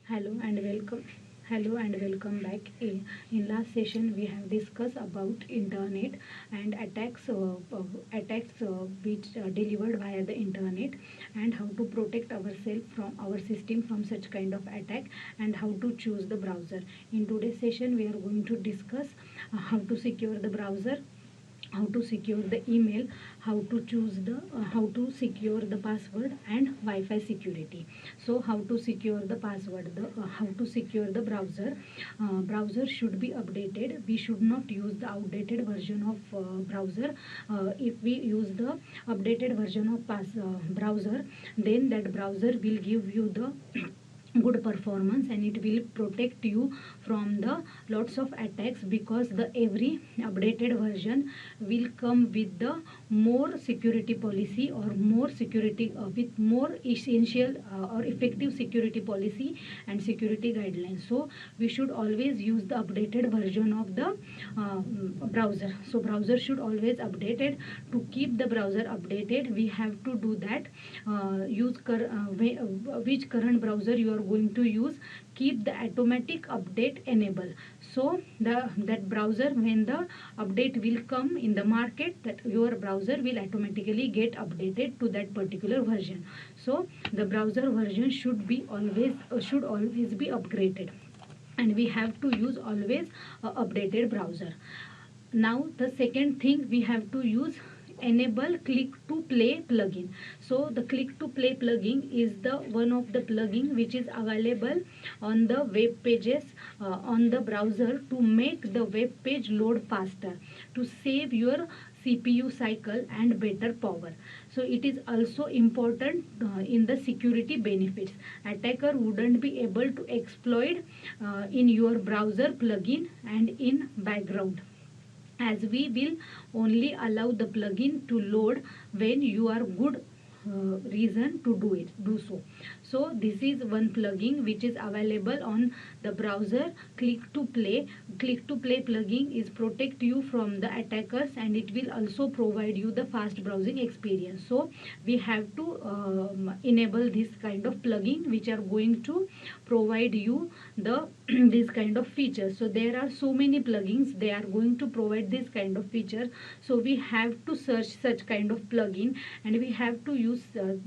Hello and welcome. Hello and welcome back. In last session, we have discussed about internet and attacks which delivered via the internet, and how to protect ourselves from our system from such kind of attack, and how to choose the browser. In today's session, we are going to discuss how to secure the browser, how to secure the email, how to choose the how to secure the password, and Wi-Fi security. So how to secure the password, how to secure the browser. Browser should be updated. We should not use the outdated version of browser. If we use the updated version of browser, then that browser will give you the good performance, and it will protect you from the lots of attacks, because the every updated version will come with the more security policy, or more security with more essential or effective security policy and security guidelines. So we should always use the updated version of the browser. So browser should always updated. To keep the browser updated, we have to do that. Which current browser you are going to use, keep the automatic update enable. So that browser, when the update will come in the market, that your browser will automatically get updated to that particular version. So the browser version should be always be upgraded, and we have to use always updated browser. Now the second thing, we have to use enable click to play plugin. So the click to play plugin is the one of the plugin which is available on the web pages on the browser, to make the web page load faster, to save your CPU cycle and better power. So it is also important in the security benefits. Attacker wouldn't be able to exploit in your browser plugin and in background, as we will only allow the plugin to load when you are good reason to do so. So this is one plugin which is available on the browser. Click to play plugin is protect you from the attackers, and it will also provide you the fast browsing experience. So we have to enable this kind of plugin which are going to provide you the this kind of features. So there are so many plugins, they are going to provide this kind of feature. So we have to search such kind of plugin, and we have to use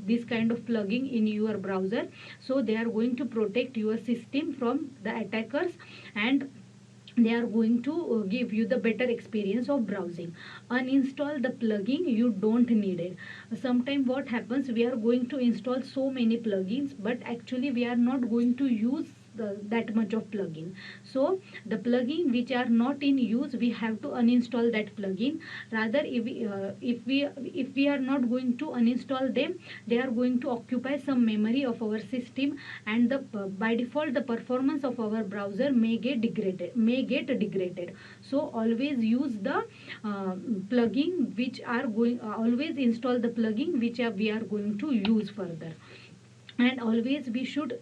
this kind of plugin in your browser. So they are going to protect your system from the attackers, and they are going to give you the better experience of browsing. Uninstall the plugin you don't need it. Sometimes what happens, we are going to install so many plugins, but actually we are not going to use that much of plugin. So the plugin which are not in use, we have to uninstall that plugin. Rather, if we are not going to uninstall them, they are going to occupy some memory of our system, and the by default the performance of our browser may get degraded. So always use the plugin which are going always install the plugin which we are going to use further. And always we should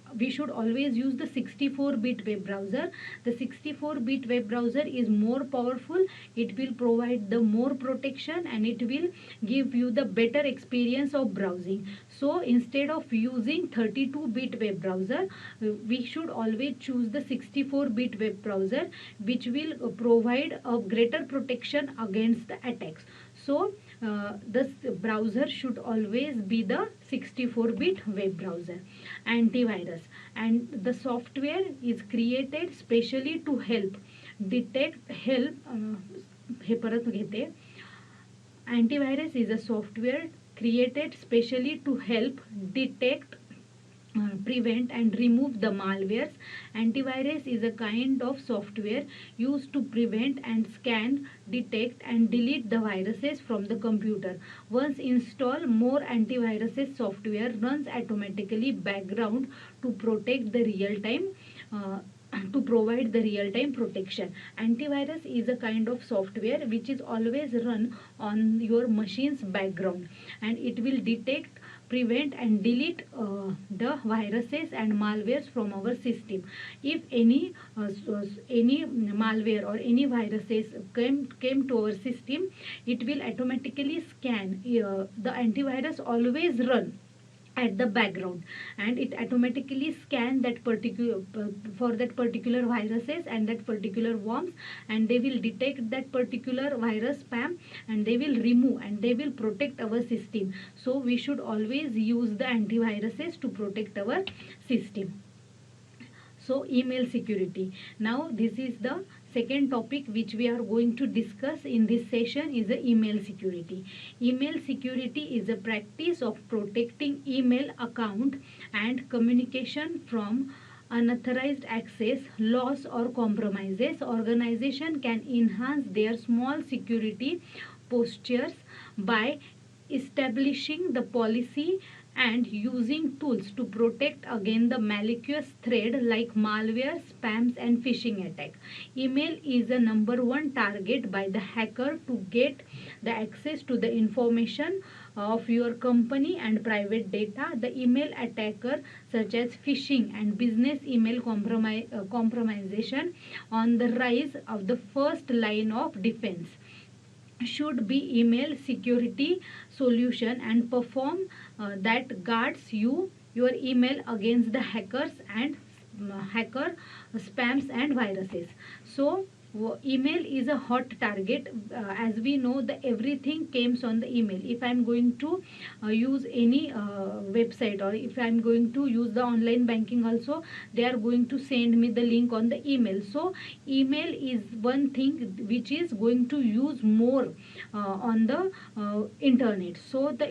always use the 64-bit web browser. The 64-bit web browser is more powerful. It will provide the more protection, and it will give you the better experience of browsing. So instead of using 32-bit web browser, we should always choose the 64-bit web browser, which will provide a greater protection against the attacks. So this browser should always be the 64-bit web browser. Antivirus, and the software is created specially to help detect हे परत घेते. Antivirus is a software created specially to help detect, prevent and remove the malwares. Antivirus is a kind of software used to prevent and scan, detect and delete the viruses from the computer. Once installed, more antiviruses software runs automatically background to protect the real time to provide the real-time protection. Antivirus is a kind of software which is always run on your machine's background, and it will detect, prevent and delete the viruses and malwares from our system. If any malware or any viruses came to our system, it will automatically scan. The antivirus always run at the background, and it automatically scan that particular for that particular viruses and that particular worms, and they will detect that particular virus spam, and they will remove and they will protect our system. So we should always use the antiviruses to protect our system. So email security. Now this is the second topic which we are going to discuss in this session, is the email security. Email security is a practice of protecting email account and communication from unauthorized access, loss or compromises. Organization can enhance their small security postures by establishing the policy and using tools to protect against the malicious threat like malware, spams and phishing attack. Email is a number one target by the hacker to get the access to the information of your company and private data. The email attacker such as phishing and business email compromisation on the rise of the first line of defense should be email security solution and perform that guards your email against the hackers and hacker spams and viruses. So email is a hot target. As we know, the everything comes on the email. If I'm going to use any website, or if I'm going to use the online banking also, they are going to send me the link on the email. So email is one thing which is going to use more on the internet. So the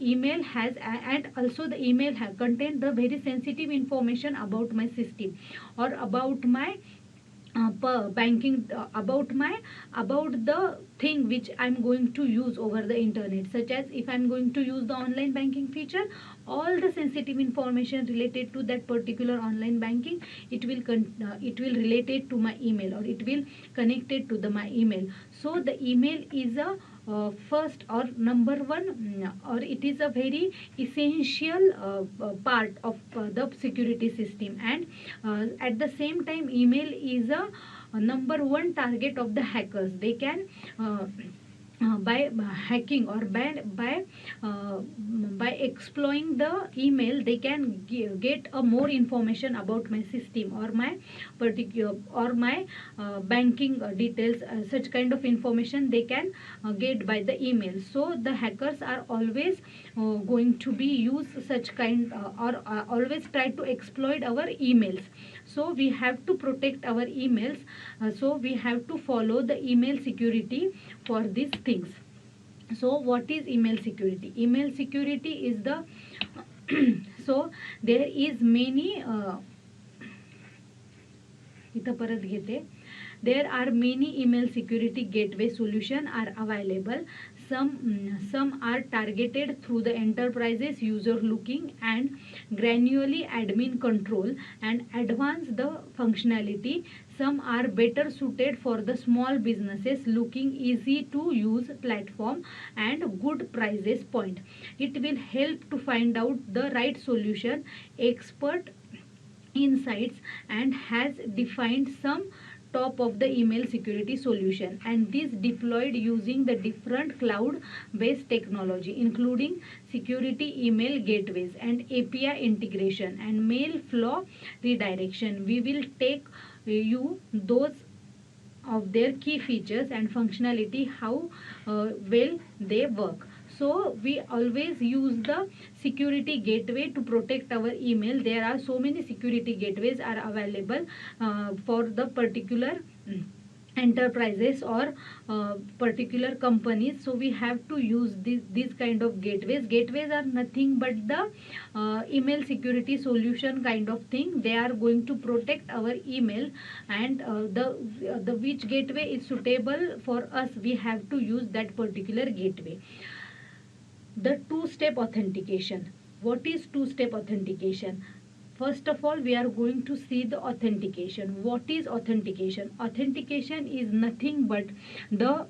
email has, and also the email contain the very sensitive information about my system, or about my banking, about the thing which I'm going to use over the internet, such as if I'm going to use the online banking feature, all the sensitive information related to that particular online banking, it will related to my email, or it will connected to my email. So the email is a first or number one, or it is a very essential part of the security system, and at the same time email is a number one target of the hackers. They can by hacking, or by exploiting the email, they can get a more information about my system, or my particular, or my banking details. Such kind of information they can get by the email. So the hackers are always going to be use such kind or always try to exploit our emails. So we have to protect our emails. So we have to follow the email security for these things. So what is email security? Email security is the so there is many इथं परत घेते. There are many email security gateway solution are available. Some are targeted through the enterprises user looking and granularly admin control and advance the functionality. Some are better suited for the small businesses looking easy to use platform and good prices point. It will help to find out the right solution, expert insights, and has defined some top of the email security solution, and this deployed using the different cloud based technology including security email gateways and API integration and mail flow redirection. We will take you those of their key features and functionality, how well they work. So we always use the security gateway to protect our email. There are so many security gateways are available for the particular enterprises or particular companies. So we have to use these kind of gateways. Gateways are nothing but the email security solution kind of thing. They are going to protect our email, and the which gateway is suitable for us, we have to use that particular gateway. The two-step authentication. What is two-step authentication? First of all, we are going to see the authentication. What is authentication? Authentication is nothing but the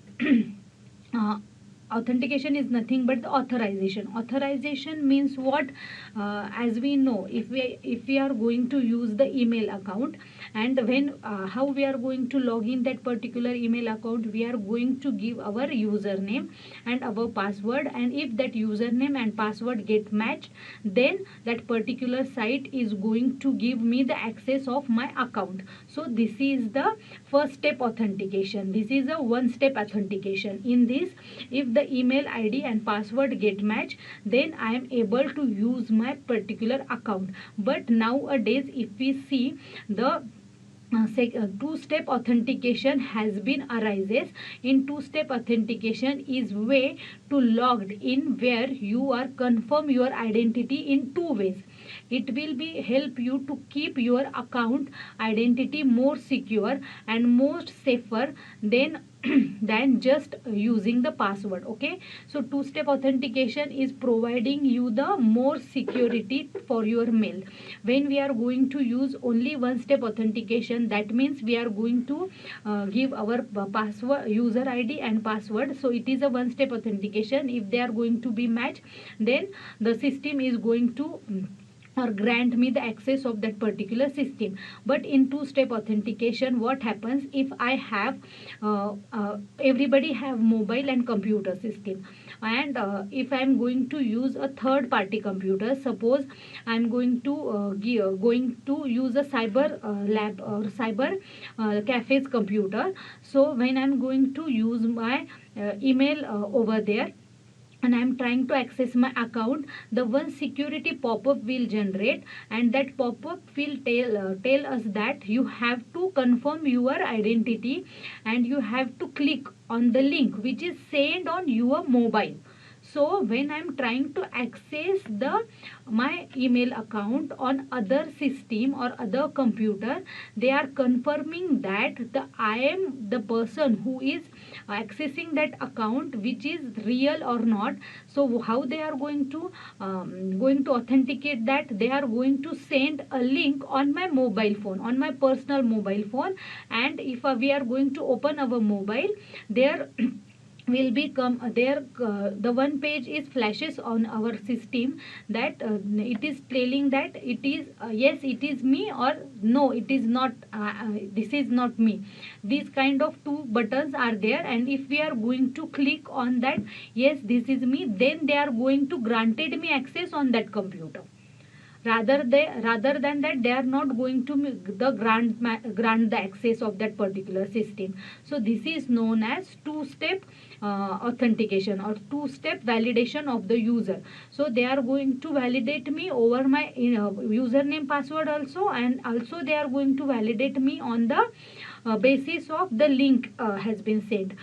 authentication is nothing but the authorization means what? As we know, if we are going to use the email account, and when how we are going to log in that particular email account, we are going to give our username and our password, and if that username and password get matched, then that particular site is going to give me the access of my account. So this is the first step authentication. This is a one step authentication. In this, if the email ID and password get matched, then I am able to use my particular account. But nowadays, if we see, the two-step authentication has been arises. In two-step authentication is way to logged in, where you are confirm your identity in two ways. It will be help you to keep your account identity more secure and more safer than than just using the password. Okay, so two-step authentication is providing you the more security for your mail. When we are going to use only one step authentication, that means we are going to give our password, user ID and password. So it is a one step authentication. If they are going to be matched, then the system is going to or grant me the access of that particular system. But in two-step authentication, what happens? If I have everybody have mobile and computer system, and if I am going to use a third party computer, suppose I am going to use a cyber lab or cyber cafe's computer. So when I am going to use my email over there, and I am trying to access my account, the one security pop-up will generate, and that pop-up will tell us that you have to confirm your identity, and you have to click on the link which is sent on your mobile. So when I am trying to access my email account on other system or other computer, they are confirming that I am the person who is accessing that account, which is real or not. So how they are going to authenticate that? They are going to send a link on my mobile phone, on my personal mobile phone, and if we are going to open our mobile, there will become there the one page is flashes on our system, that it is telling that it is yes, it is me, or no, it is not, this is not me. These kind of two buttons are there, and if we are going to click on that, yes, this is me, then they are going to granted me access on that computer. Rather than that, they are not going to grant the access of that particular system. So this is known as two-step authentication or two-step validation of the user. So they are going to validate me over my username, password also, and also they are going to validate me on the basis of the link has been sent.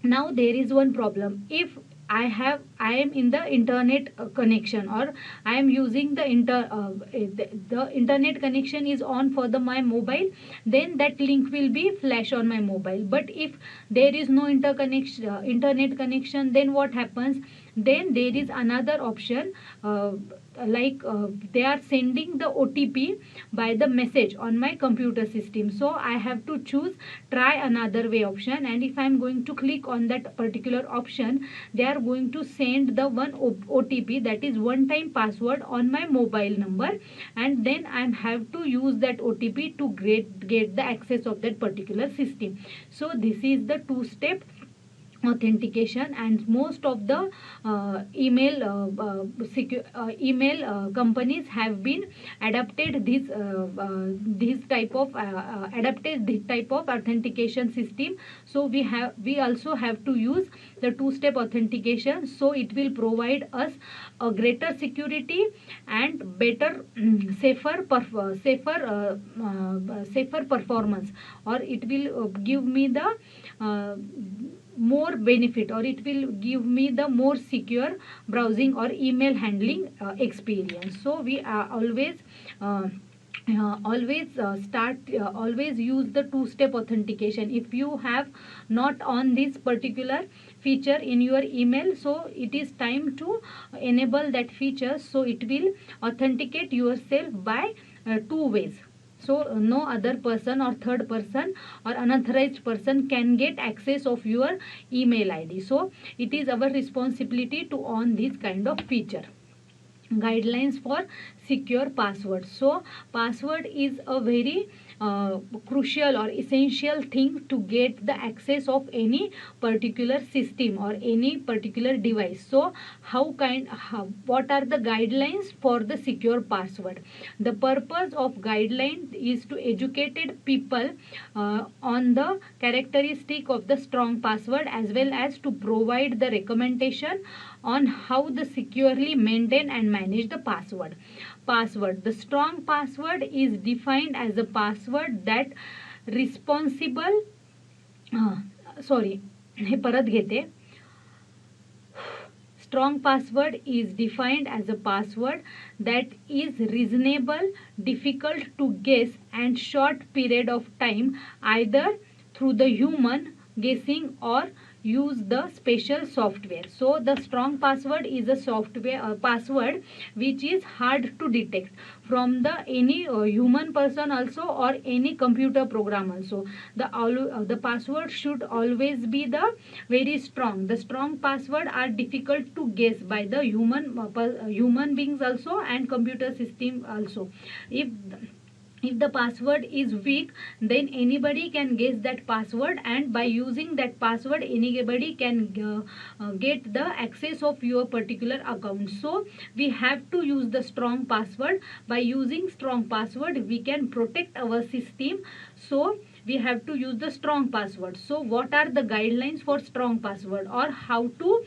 Now there is one problem. If I am in the internet connection, or I am using the internet connection is on for my mobile, then that link will be flash on my mobile. But if there is no internet connection, then what happens? Then there is another option, they are sending the OTP by the message on my computer system. So I have to choose try another way option, and if I am going to click on that particular option, they are going to send the one OTP, that is one time password, on my mobile number, and then I have to use that OTP to get the access of that particular system. So this is the two-step authentication, and most of the email companies have been adapted this type of authentication system. So we also have to use the two-step authentication, so it will provide us a greater security and better safer performance, or it will give me the more benefit, or it will give me the more secure browsing or email handling experience. So we always use the two-step authentication. If you have not on this particular feature in your email, so it is time to enable that feature, so it will authenticate yourself by two ways. So no other person or third person or unauthorized person can get access of your email ID. So it is our responsibility to on this kind of feature. Guidelines for secure password. So password is a very crucial or essential thing to get the access of any particular system or any particular device. So what are the guidelines for the secure password? The purpose of guideline is to educated people on the characteristic of the strong password, as well as to provide the recommendation on how to securely maintain and manage the password. The strong password is defined as a password that responsible हे परत घेते. Strong password is defined as a password that is reasonable, difficult to guess, and short period of time, either through the human guessing or use the special software. So the strong password is a software password which is hard to detect from the any human person also, or any computer program also. The password should always be the very strong. The strong password are difficult to guess by the human beings also and computer system also. If the password is weak, then anybody can guess that password, and by using that password anybody can get the access of your particular account. So we have to use the strong password. By using strong password we can protect our system. So we have to use the strong password. So what are the guidelines for strong password, or how to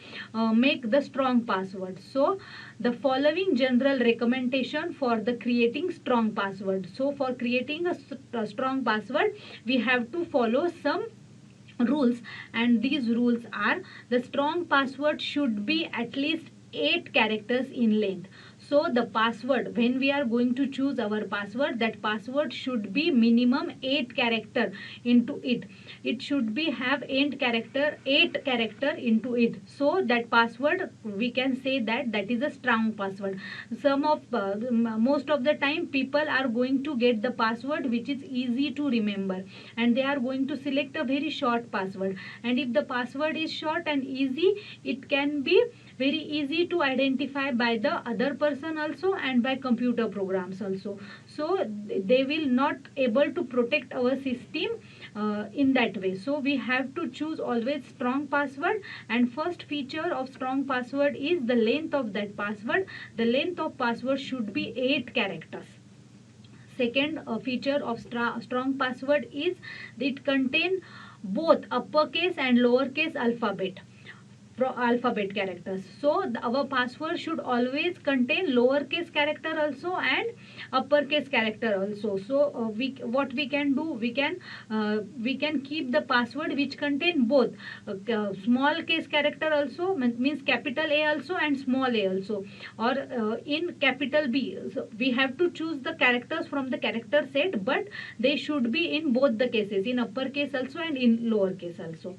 make the strong password? So the following general recommendation for the creating strong password. So for creating a strong password we have to follow some rules, and these rules are: the strong password should be at least 8 characters in length. So the password, when we are going to choose our password, that password should be minimum 8 character into it. It should be have 8 character into it. So that password we can say that that is a strong password. Most of the time people are going to get the password which is easy to remember, and they are going to select a very short password. And if the password is short and easy, it can be very easy to identify by the other person also, and by computer programs also. So they will not able to protect our system in that way. So we have to choose always strong password. And first feature of strong password is the length of that password. The length of password should be 8 characters. Second feature of strong password is it contain both uppercase and lowercase alphabet characters. So our password should always contain lowercase character also and uppercase character also. So what we can do, we can keep the password which contain both small case character also, means capital A also and small a also, or in capital B. So we have to choose the characters from the character set, but they should be in both the cases, in uppercase also and in lowercase also.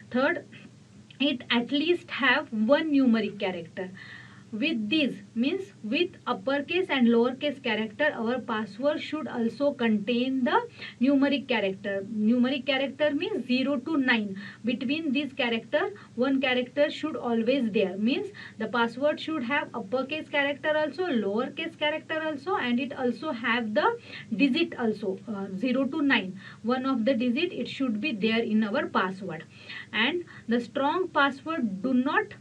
Third, it at least have one numeric character. With this, means with uppercase and lowercase character, our password should also contain the numeric character. Numeric character means 0 to 9. Between these character, one character should always there. Means the password should have uppercase character also, lowercase character also, and it also have the digit also, 0 to 9. One of the digit it should be there in our password. And the strong password do not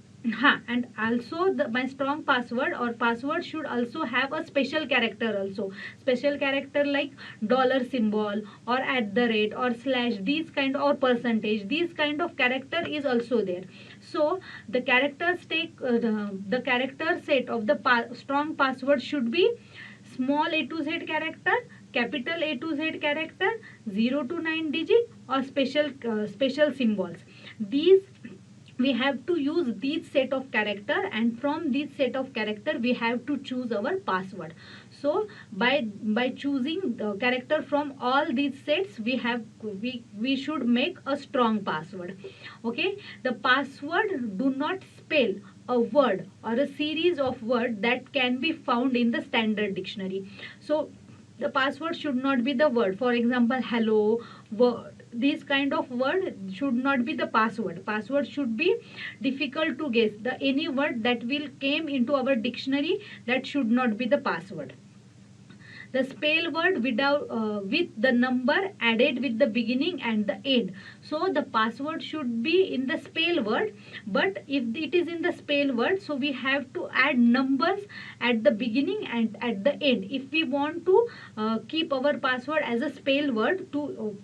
and also my strong password or password should also have a special character also. Special character like dollar symbol or at the rate or slash, these kind, or percentage, these kind of character is also there. So the character set of the strong password should be small a to z character, capital A to Z character, 0 to 9 digit, or special symbols. These we have to use these set of character, and from this set of character we have to choose our password. So by choosing the character from all these sets, we should make a strong password. Okay, the password do not spell a word or a series of words that can be found in the standard dictionary. So The password should not be the word. For example, hello, word. This kind of word should not be the password. Password should be difficult to guess. The any word that will came into our dictionary, that should not be the password. The spell word without with the number added with the beginning and the end. So the password should be in the spell word, but if it is in the spell word, so we have to add numbers at the beginning and at the end. If we want to keep our password as a spell word to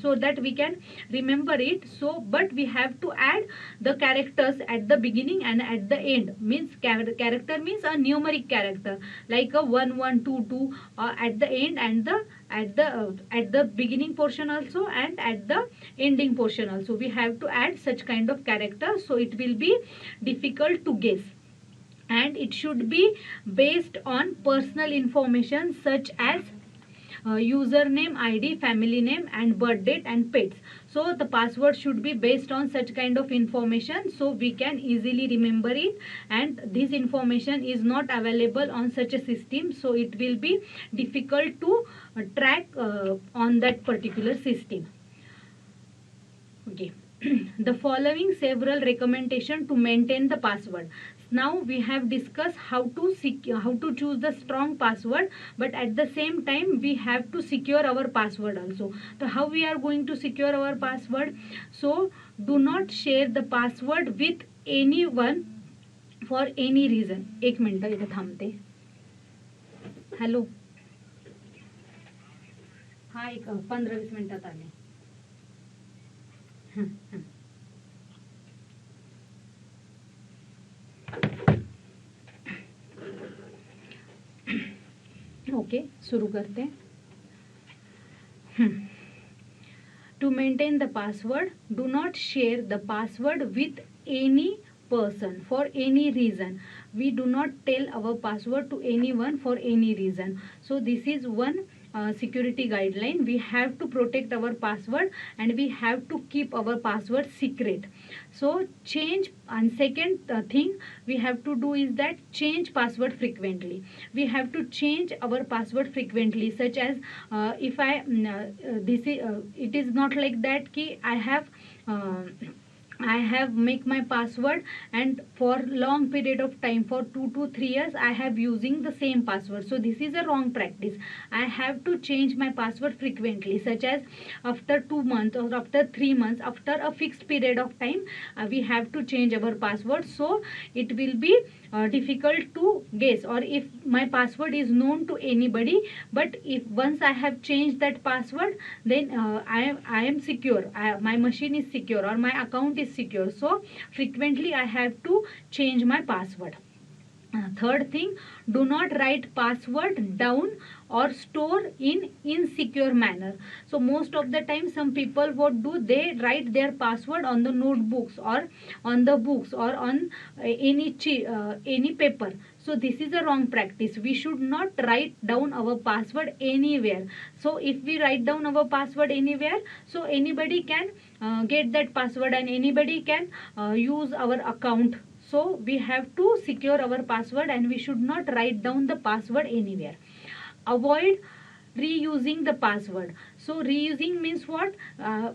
so that we can remember it, so but we have to add the characters at the beginning and at the end. Means character means a numeric character, like a 1122 at the end, and at the beginning portion also, and at the ending portion also. We have to add such kind of characters, so it will be difficult to guess. And it should be based on personal information such as username, ID, family name, and birth date and pets. So the password should be based on such kind of information, so we can easily remember it, and this information is not available on such a system, so it will be difficult to track on that particular system. Okay. The following several recommendation to maintain the password. Now we have discussed how to choose the strong password, but at the same time we have to secure our password also. So how we are going to secure our password? So do not share the password with anyone for any reason. एक minute इथे थांबते. Hello, हा एक 15-20 मिनिटात आले. Okay, सुरू करते. To maintain the password, do not share the password with any person for any reason. We do not tell our password to anyone for any reason. So this is one security guideline. We have to protect our password, and we have to keep our password secret. So change, and second thing we have to do is that change password frequently. We have to change our password frequently, such as if I this is it is not like that ki I have make my password, and for long period of time, for 2 to 3 years, I have using the same password. So this is a wrong practice. I have to change my password frequently, such as after 2 months or after 3 months, after a fixed period of time, we have to change our password. So it will be difficult to guess, or if my password is known to anybody, but if once I have changed that password, then I am secure. My machine is secure, or my account is secure. So frequently I have to change my password. Third thing, do not write password down or store in insecure manner. So most of the time some people what do, they write their password on the notebooks or on the books or on any paper. So this is a wrong practice. We should not write down our password anywhere. So if we write down our password anywhere, so anybody can get that password, and anybody can use our account. So we have to secure our password, and we should not write down the password anywhere. Avoid reusing the password. So reusing means what?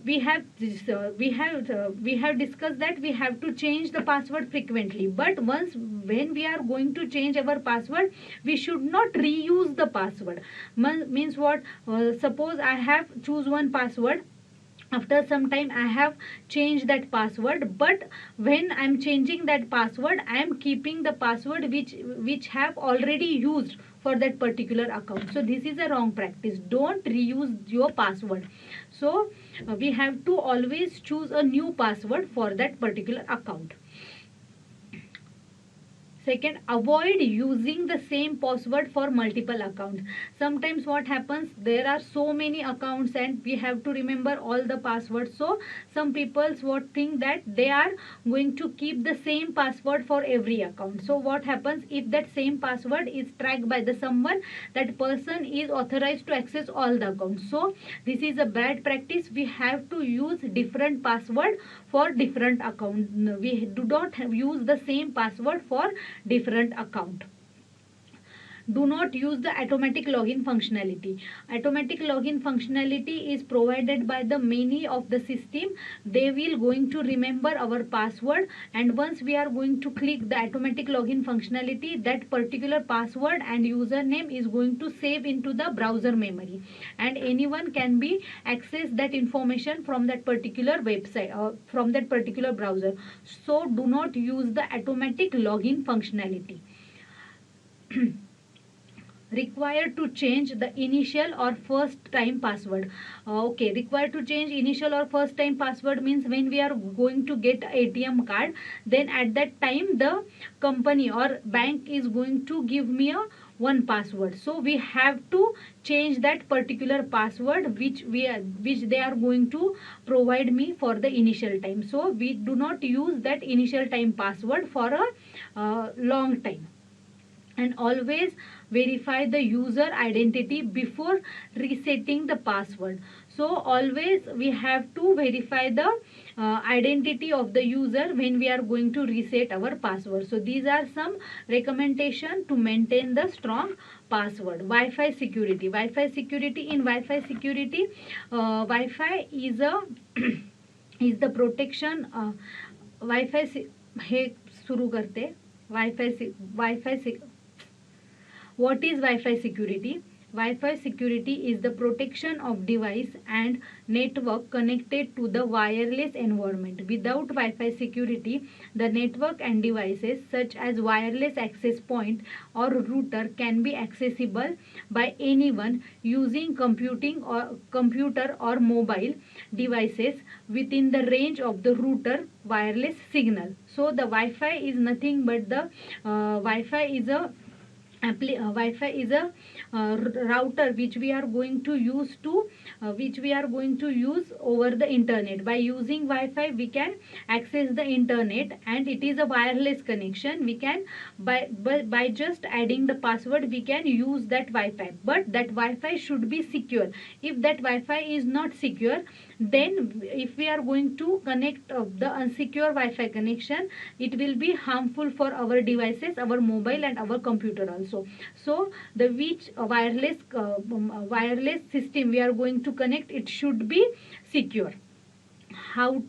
We have discussed that we have to change the password frequently, but when we are going to change our password, we should not reuse the password. Means what? Suppose I have choose one password. After some time I have changed that password, but when I am changing that password, I am keeping the password which have already used for that particular account. So this is a wrong practice. Don't reuse your password. So we have to always choose a new password for that particular account. Second, avoid using the same password for multiple accounts. Sometimes what happens, there are so many accounts and we have to remember all the passwords. So some people what think that they are going to keep the same password for every account. So what happens, if that same password is tracked by the someone, that person is authorized to access all the accounts. So this is a bad practice. We have to use different password for different account. We do not use the same password for different account. Do not use the automatic login functionality. Automatic login functionality is provided by the many of the system. They will going to remember our password, and once we are going to click the automatic login functionality, that particular password and username is going to save into the browser memory, and anyone can be access that information from that particular website or from that particular browser. So do not use the automatic login functionality. Required to change the initial or first time password. Okay, required to change initial or first time password means when we are going to get ATM card, then at that time the company or bank is going to give me a one password, so we have to change that particular password which they are going to provide me for the initial time. So we do not use that initial time password for a long time. And always verify the user identity before resetting the password. So always we have to verify the identity of the user when we are going to reset our password. So these are some recommendation to maintain the strong password. Wi-Fi security. Wi-Fi security. In Wi-Fi security, Wi-Fi is a is the protection. Wi-Fi हे सुरू करते. Wi-Fi What is Wi-Fi security? Wi-Fi security is the protection of device and network connected to the wireless environment. Without Wi-Fi security, the network and devices such as wireless access point or router can be accessible by anyone using computer or mobile devices within the range of the router wireless signal. So the Wi-Fi is nothing but the Wi-Fi is a router which we are going to use over the internet. By using Wi-Fi we can access the internet, and it is a wireless connection. We can by just adding the password we can use that Wi-Fi, but that Wi-Fi should be secure. If that Wi-Fi is not secure, then if we are going to connect the unsecure Wi-Fi connection, it will be harmful for our devices, our mobile and our computer also. So the which wireless system we are going to connect, it should be secure. How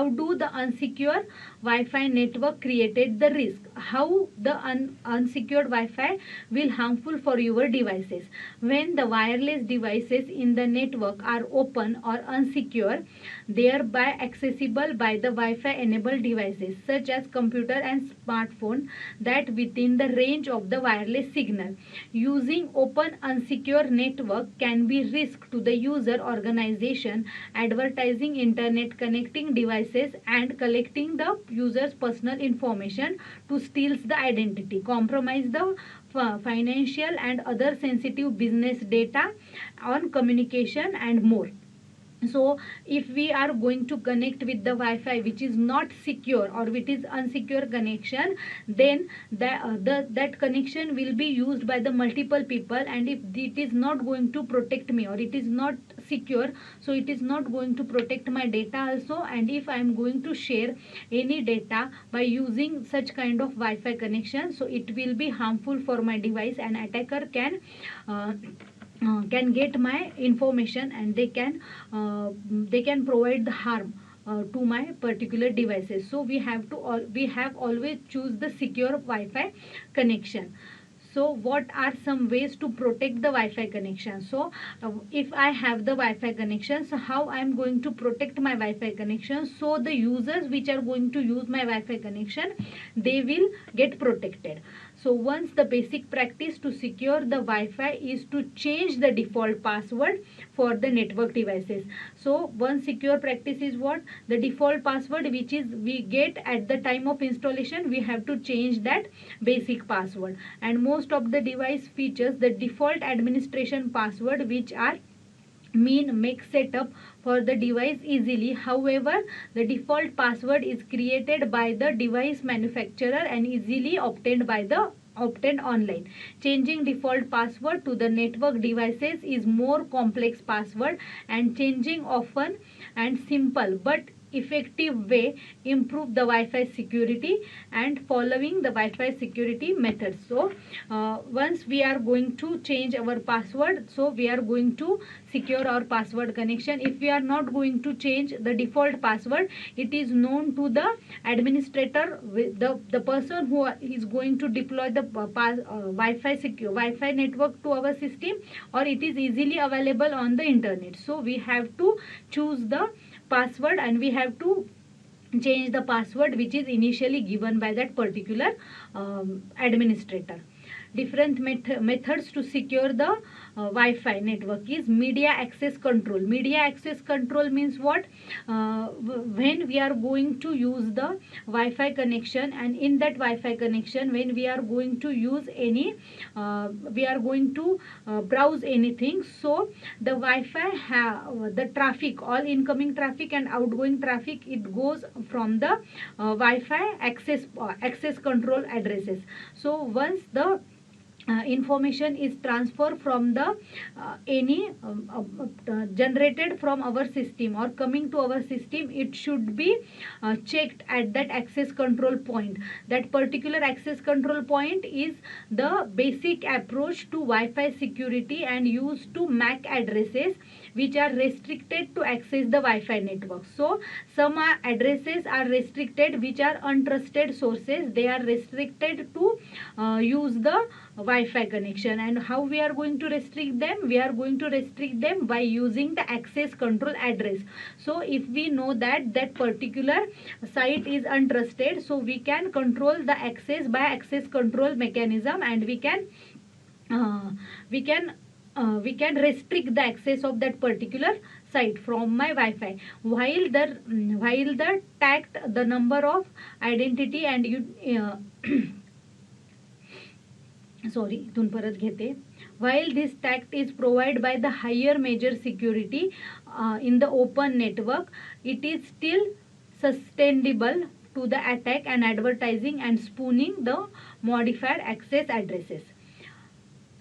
do the unsecure Wi-Fi network created the risk? How the unsecured Wi-Fi will harmful for your devices? When the wireless devices in the network are open or unsecure, thereby accessible by the Wi-Fi enabled devices such as computer and smartphone that within the range of the wireless signal. Using open unsecure network can be risk to the user, organization, advertising, internet connecting devices and collecting the user's personal information to steal the identity, compromise the financial and other sensitive business data on communication and more. So if we are going to connect with the Wi-Fi which is not secure or which is unsecure connection, then that connection will be used by the multiple people, and if it is not going to protect me or it is not secure, so it is not going to protect my data also. And if I am going to share any data by using such kind of Wi-Fi connection, so it will be harmful for my device, and attacker can get my information, and they can provide the harm to my particular devices. So we have always choose the secure Wi-Fi connection. So what are some ways to protect the Wi-Fi connection? So if I have the Wi-Fi connection, so how I am going to protect my Wi-Fi connection? So the users which are going to use my Wi-Fi connection, they will get protected. So once the basic practice to secure the Wi-Fi is to change the default password for the network devices. So one secure practice is what? The default password which is we get at the time of installation, we have to change that basic password. And most of the device features the default administration password which are make setup for the device easily. However, the default password is created by the device manufacturer and easily obtained online. Changing default password to the network devices is more complex password, and changing often and simple, but effective way improve the Wi-Fi security and following the Wi-Fi security methods. So once we are going to change our password, so we are going to secure our password connection. If we are not going to change the default password, it is known to the administrator, the person who is going to deploy the Wi-Fi network to our system, or it is easily available on the internet. So we have to choose the password and we have to change the password which is initially given by that particular administrator. Different methods to secure the Wi-Fi network is media access control. Media access control means what? When we are going to use the Wi-Fi connection, and in that Wi-Fi connection, when we are going to use any, we are going to browse anything, so the Wi-Fi the traffic, all incoming traffic and outgoing traffic, it goes from the Wi-Fi access control addresses. So once the information is transferred from the any generated from our system or coming to our system, it should be checked at that access control point. That particular access control point is the basic approach to Wi-Fi security and used to MAC addresses which are restricted to access the Wi-Fi network. So some addresses are restricted which are untrusted sources. They are restricted to use the Wi-Fi connection. And how we are going to restrict them? We are going to restrict them by using the access control address. So if we know that that particular site is untrusted, so we can control the access by access control mechanism, and we can restrict the access of that particular site from my Wi-Fi. While the tagged the number of identity and you sorry, इथून परत घेते. While this tact is provided by the higher measure security in the open network, it is still susceptible to the attack and advertising and spooning the modified access addresses.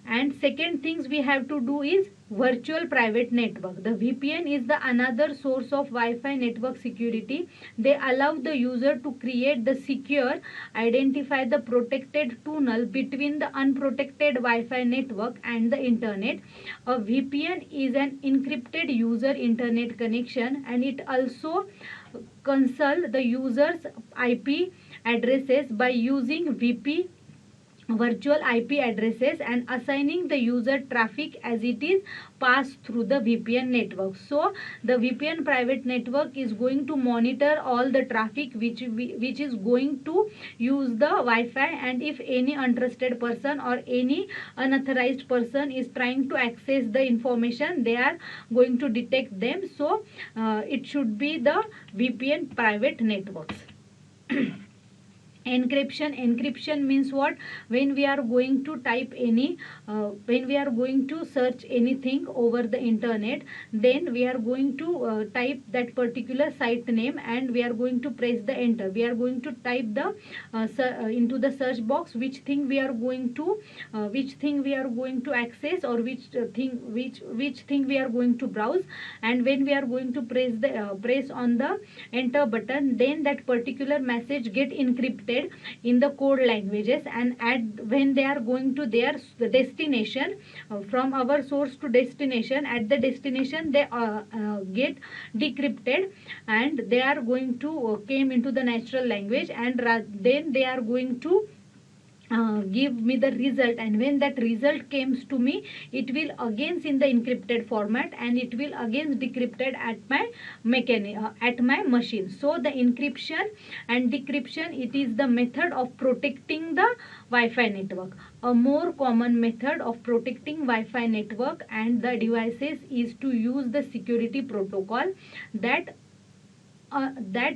And second things we have to do is virtual private network. The VPN is the another source of Wi-Fi network security. They allow the user to create the secure, identify the protected tunnel between the unprotected Wi-Fi network and the internet. A VPN is an encrypted user internet connection, and it also conceals the user's IP addresses by using virtual IP addresses and assigning the user traffic as it is passed through the VPN network. So the VPN private network is going to monitor all the traffic which is going to use the Wi-Fi, and if any untrusted person or any unauthorized person is trying to access the information, they are going to detect them. So it should be the VPN private networks. Encryption means what? When we are going to type any when we are going to search anything over the internet, then we are going to type that particular site name and we are going to press the enter. We are going to type the into the search box which thing we are going to access, or which thing we are going to browse, and when we are going to press on the enter button, then that particular message get encrypted in the code languages, and when they are going to their destination, from our source to destination, at the destination they get decrypted, and they are going to came into the natural language, and then they are going to give me the result, and when that result comes to me, it will again in the encrypted format, and it will again decrypted at my machine. So the encryption and decryption, it is the method of protecting the Wi-Fi network. A more common method of protecting Wi-Fi network and the devices is to use the security protocol that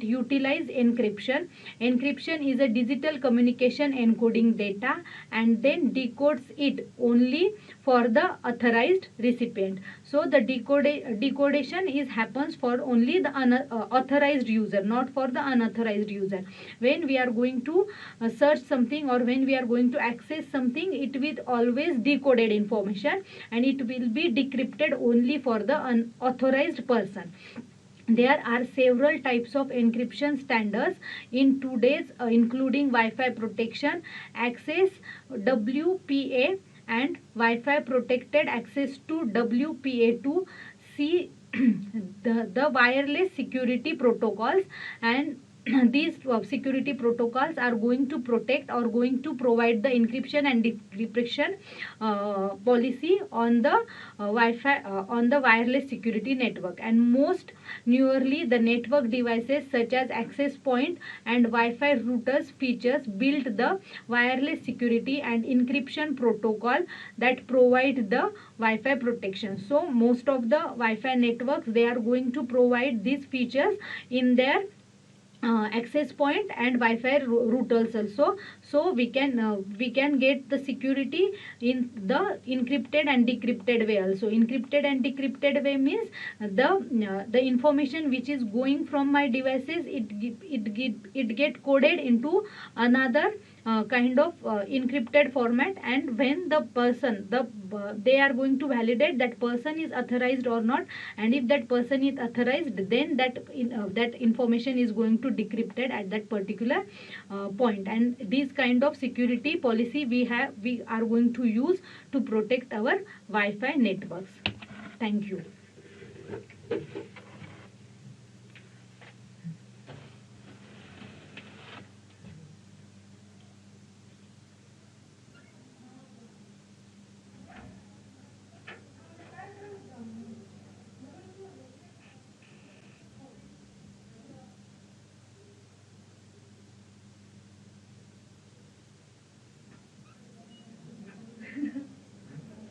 utilize encryption. Encryption is a digital communication encoding data and then decodes it only for the authorized recipient. So the decodation happens for only the authorized user, not for the unauthorized user. When we are going to search something, or when we are going to access something, it will always decoded information, and it will be decrypted only for the unauthorized person. there are several types of encryption standards in today's including Wi-Fi protection access, WPA, and Wi-Fi protected access to WPA2. See the wireless security protocols, and these security protocols are going to protect or going to provide the encryption and decryption policy on the Wi-Fi on the wireless security network. And most newerly, the network devices such as access point and Wi-Fi routers features build the wireless security and encryption protocol that provide the Wi-Fi protection. So most of the Wi-Fi networks, they are going to provide these features in their access point and Wi-Fi routers also. So we can get the security in the encrypted and decrypted way also. Encrypted and decrypted way means the information which is going from my devices, it get coded into another kind of encrypted format, and when the person they are going to validate that person is authorized or not, and if that person is authorized, then that information is going to decrypted at that particular point. And this kind of security policy we are going to use to protect our Wi-Fi networks. Thank you.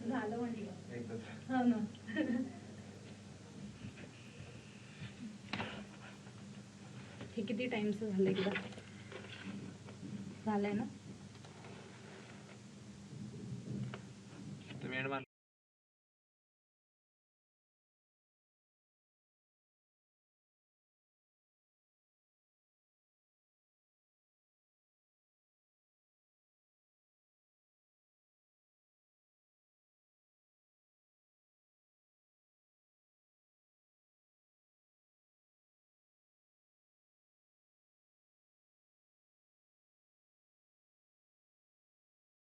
झालं म्हटलं. हो ना. हे किती टाइमचं झालं एकदा झालंय ना.